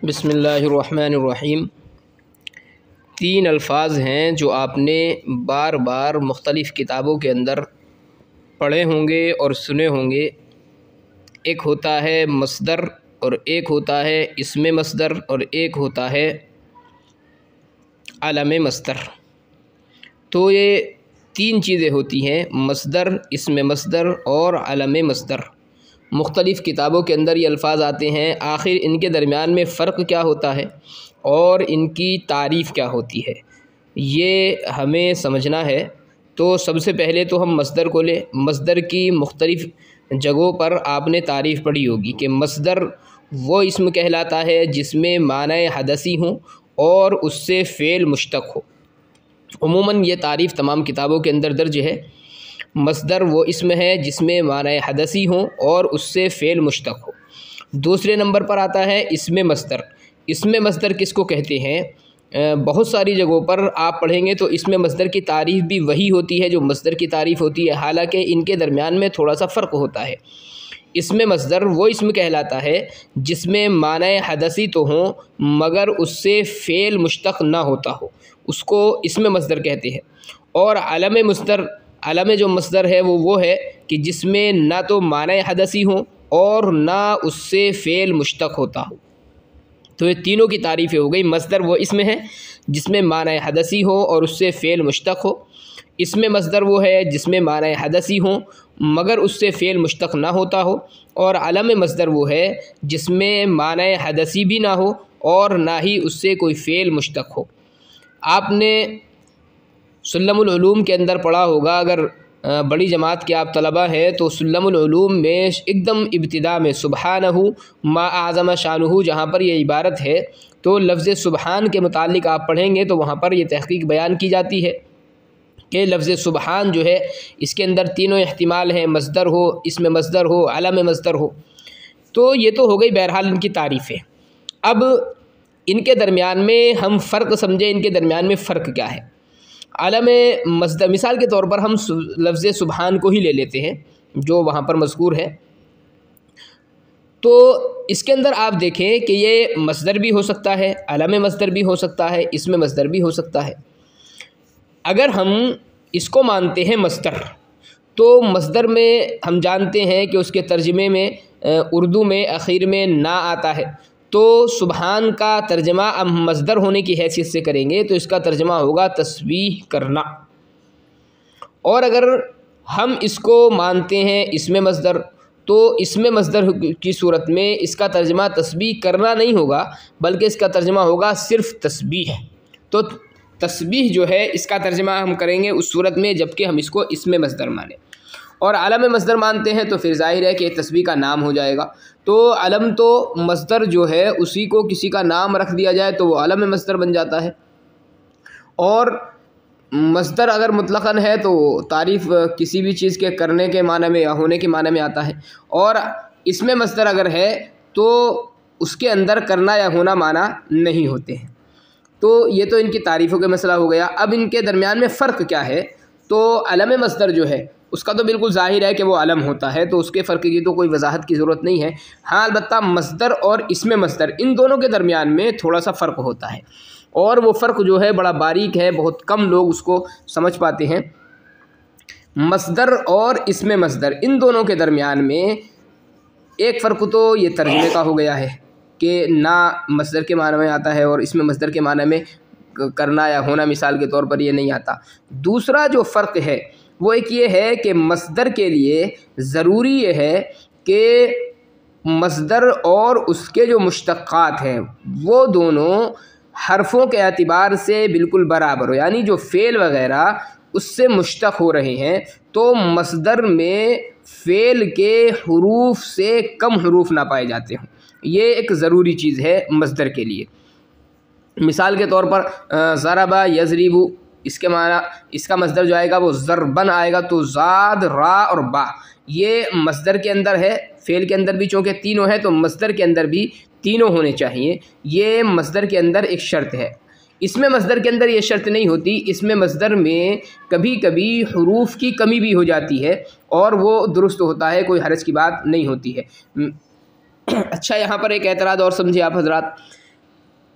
बिस्मिल्लाहिर्रहमानिर्रहीम। तीन अल्फ़ाज़ हैं जो आपने बार बार मुख्तलिफ़ किताबों के अंदर पढ़े होंगे और सुने होंगे। एक होता है मस्दर और एक होता है इस्म मस्दर और एक होता है अलम मस्दर। तो ये तीन चीज़ें होती हैं, मस्दर, इस्म मस्दर और अलम मस्दर। मुख्तलिफ़ किताबों के अंदर ये अल्फ़ाज़ आते हैं। आखिर इनके दरमियान में फ़र्क क्या होता है और इनकी तारीफ़ क्या होती है, ये हमें समझना है। तो सबसे पहले तो हम मस्दर को लें। मस्दर की मुख्तलिफ़ जगहों पर आपने तारीफ़ पढ़ी होगी कि मस्दर वो इस्म कहलाता है जिसमें माने हदसी हों और उससे फ़ेल मुश्तक़ हो। उमूमन ये तारीफ़ तमाम किताबों के अंदर दर्ज है। मस्दर वो इस्म है जिसमें माने हदसी हो और उससे फ़ेल मुश्तक़ हो। दूसरे नंबर पर आता है इस्म मस्दर। इस्म मस्दर किसको कहते हैं? बहुत सारी जगहों पर आप पढ़ेंगे तो इस्म मस्दर की तारीफ़ भी वही होती है जो मस्दर की तारीफ़ होती है, हालांकि इनके दरमियान में थोड़ा सा फ़र्क होता है। इस्म मस्दर वो इस्म कहलाता है जिसमें माने हदसी तो हो मगर उससे फ़ेल मुश्तक़ ना होता हो, उसको इस्म मस्दर कहते हैं। और अलम मस्दर, अलम जो मस्दर है वो है कि जिसमें ना तो माने हदसी हो और ना उससे फ़ेल मुश्तक़ होता हो। तो ये तीनों की तारीफ़ें हो गई। मस्दर वो इस्म है जिसमें माने हदसी हो और उससे फ़ेल मुश्तक़ हो। इस्म मस्दर वो है जिसमें माने हदसी हो मगर उससे फ़ेल मुश्तक़ ना होता हो। और अलम मस्दर वो है जिसमें माने हदसी भी ना हो और ना ही उससे कोई फ़ेल मुश्तक़ हो। आपने सुल्लमुल उलूम के अंदर पढ़ा होगा, अगर बड़ी जमात के आप तलबा हैं तो सुल्लमुल उलूम में एकदम इब्तिदा में सुबहानहू मा आज़म शानुहु जहाँ पर ये इबारत है, तो लफ्ज़ सुबहान के मुतालिक आप पढ़ेंगे तो वहाँ पर ये तहक़ीक़ बयान की जाती है कि लफ्ज़ सुबहान जो है इसके अंदर तीनों एहतिमाल हैं, मस्दर हो, इस्म मस्दर हो, अलम मस्दर हो। तो ये तो हो गई बहरहाल इनकी तारीफ़ें। अब इनके दरमियान में हम फ़र्क समझें, इनके दरमियान में फ़र्क क्या है। अलम मस्दर, मिसाल के तौर पर हम लफ्ज़ सुबहान को ही ले लेते हैं जो वहाँ पर मज़कूर है। तो इसके अंदर आप देखें कि ये मस्दर भी हो सकता है, अलम मस्दर भी हो सकता है, इसमें मस्दर भी हो सकता है। अगर हम इसको मानते हैं मस्दर, तो मस्दर में हम जानते हैं कि उसके तर्जमे में उर्दू में आखिर में ना आता है। तो सुबहान का तर्जमा अब मस्दर होने की हैसियत से करेंगे तो इसका तर्जमा होगा तस्बीह करना। और अगर हम इसको मानते हैं इसमें मस्दर, तो इसमें मस्दर की सूरत में इसका तर्जमा तस्बीह करना नहीं होगा बल्कि इसका तर्जमा होगा सिर्फ़ तस्बीह। तो तस्बीह जो है इसका तर्जमा हम करेंगे उस सूरत में जबकि हम इसको इसमें मस्दर माने। और अलम मस्दर मानते हैं तो फिर ज़ाहिर है कि तस्बीह का नाम हो जाएगा। तो अलम तो मस्दर जो है उसी को किसी का नाम रख दिया जाए तो वो अलम मस्दर बन जाता है। और मस्दर अगर मुतलक़न है तो तारीफ़ किसी भी चीज़ के करने के माने में या होने के माने में आता है। और इसमें मस्दर अगर है तो उसके अंदर करना या होना माना नहीं होते हैं। तो ये तो इनकी तारीफ़ों का मसला हो गया। अब इनके दरमियान में फ़र्क क्या है? तो अलम मस्दर जो है उसका तो बिल्कुल ज़ाहिर है कि वो अलम होता है, तो उसके फ़र्क की तो कोई वजाहत की ज़रूरत नहीं है। हाँ, अलबत्ता मस्दर और इसमें मस्दर इन दोनों के दरमियान में थोड़ा सा फ़र्क होता है और वो फ़र्क जो है बड़ा बारीक है, बहुत कम लोग उसको समझ पाते हैं। मस्दर और इसमें मस्दर इन दोनों के दरमियान में एक फ़र्क तो ये तर्जुमे का हो गया है कि ना मस्दर के माने में आता है और इसमें मस्दर के माने में करना या होना मिसाल के तौर पर ये नहीं आता। दूसरा जो फ़र्क है वो एक ये है कि मस्दर के लिए ज़रूरी ये है कि मस्दर और उसके जो मुश्तक़ात हैं वो दोनों हरफ़ों के एतबार से बिल्कुल बराबर हो, यानी जो फ़ेल वग़ैरह उससे मुश्तक़ हो रहे हैं तो मस्दर में फ़ेल के हुरूफ से कम हुरूफ ना पाए जाते हों। ये एक ज़रूरी चीज़ है मस्दर के लिए। मिसाल के तौर पर ज़रबा यज़रिबु, इसके माना इसका मस्दर जो आएगा वो ज़रबन आएगा। तो ज़ाद, रा और बा ये मस्दर के अंदर है, फ़ेल के अंदर भी चूँकि तीनों है तो मस्दर के अंदर भी तीनों होने चाहिए। ये मस्दर के अंदर एक शर्त है। इसमें मस्दर के अंदर ये शर्त नहीं होती। इसमें मस्दर में कभी कभी हुरूफ की कमी भी हो जाती है और वो दुरुस्त होता है, कोई हरज की बात नहीं होती है। अच्छा, यहाँ पर एक एतराज़ और समझिए आप हज़रात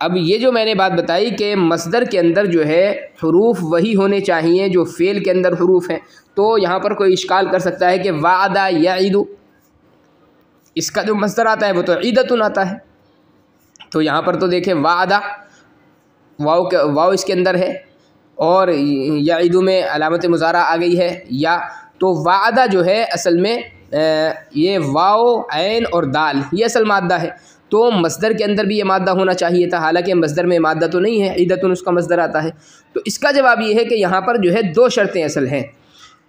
अब ये जो मैंने बात बताई कि मसदर के अंदर जो है हरूफ वही होने चाहिए जो फ़ेल के अंदर हरूफ हैं, तो यहाँ पर कोई इश्काल कर सकता है कि वादा यईदु, इसका जो मसदर आता है वो तो ईदतुन आता है। तो यहाँ पर तो देखें वादा वाव इसके अंदर है और यईदु में अलामत मुज़ारा आ गई है या, तो वादा जो है असल में ये वाव ऐन और दाल ये असल मादा है, तो मसदर के अंदर भी ये मादा होना चाहिए था, हालांकि मसदर में मादा तो नहीं है, ईदतुन उसका मसदर आता है। तो इसका जवाब ये है कि यहाँ पर जो है दो शर्तें असल हैं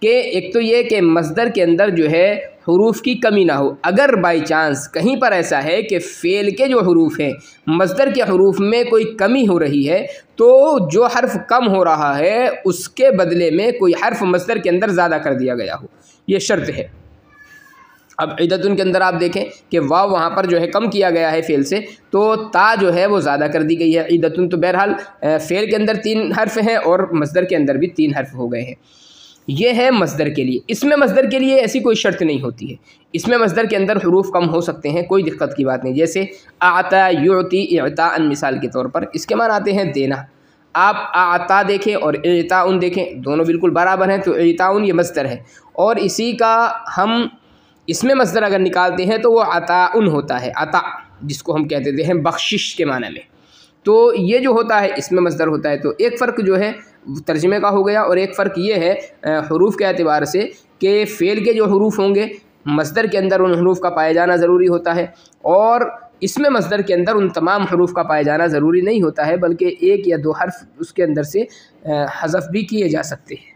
कि एक तो ये कि मसदर के अंदर जो है हरूफ की कमी ना हो। अगर बाई चांस कहीं पर ऐसा है कि फ़ेल के जो हरूफ हैं मसदर के हरूफ में कोई कमी हो रही है, तो जो हर्फ कम हो रहा है उसके बदले में कोई हर्फ मसदर के अंदर ज़्यादा कर दिया गया हो, ये शर्त है। अब ईदतुन के अंदर आप देखें कि वाव वहाँ पर जो है कम किया गया है फ़ेल से, तो ता जो है वो ज़्यादा कर दी गई है। ईदतुन तो बहरहाल फ़ेल के अंदर 3 हर्फ हैं और मसदर के अंदर भी 3 हर्फ हो गए हैं। ये है मसदर के लिए। इसमें मसदर के लिए ऐसी कोई शर्त नहीं होती है, इसमें मसदर के अंदर हरूफ कम हो सकते हैं, कोई दिक्कत की बात नहीं। जैसे आता युती इताअन मिसाल के तौर पर, इसके मान आते हैं देना। आप आता देखें और इताउन देखें, दोनों बिल्कुल बराबर हैं, तो इताउन ये मसदर है और इसी का हम इसमें मसदर अगर निकालते हैं तो वो अताउन होता है, अता जिसको हम कहते हैं बख्शिश के माने में। तो ये जो होता है इसमें मसदर होता है। तो एक फ़र्क जो है तर्जुमे का हो गया और एक फ़र्क ये है हरूफ के एतबार से कि फ़ेल के जो हरूफ होंगे मसदर के अंदर उन हरूफ का पाया जाना ज़रूरी होता है और इसमें मसदर के अंदर उन तमाम हरूफ का पाया जाना ज़रूरी नहीं होता है, बल्कि 1 या 2 हर्फ उसके अंदर से हज़फ भी किए जा सकते हैं।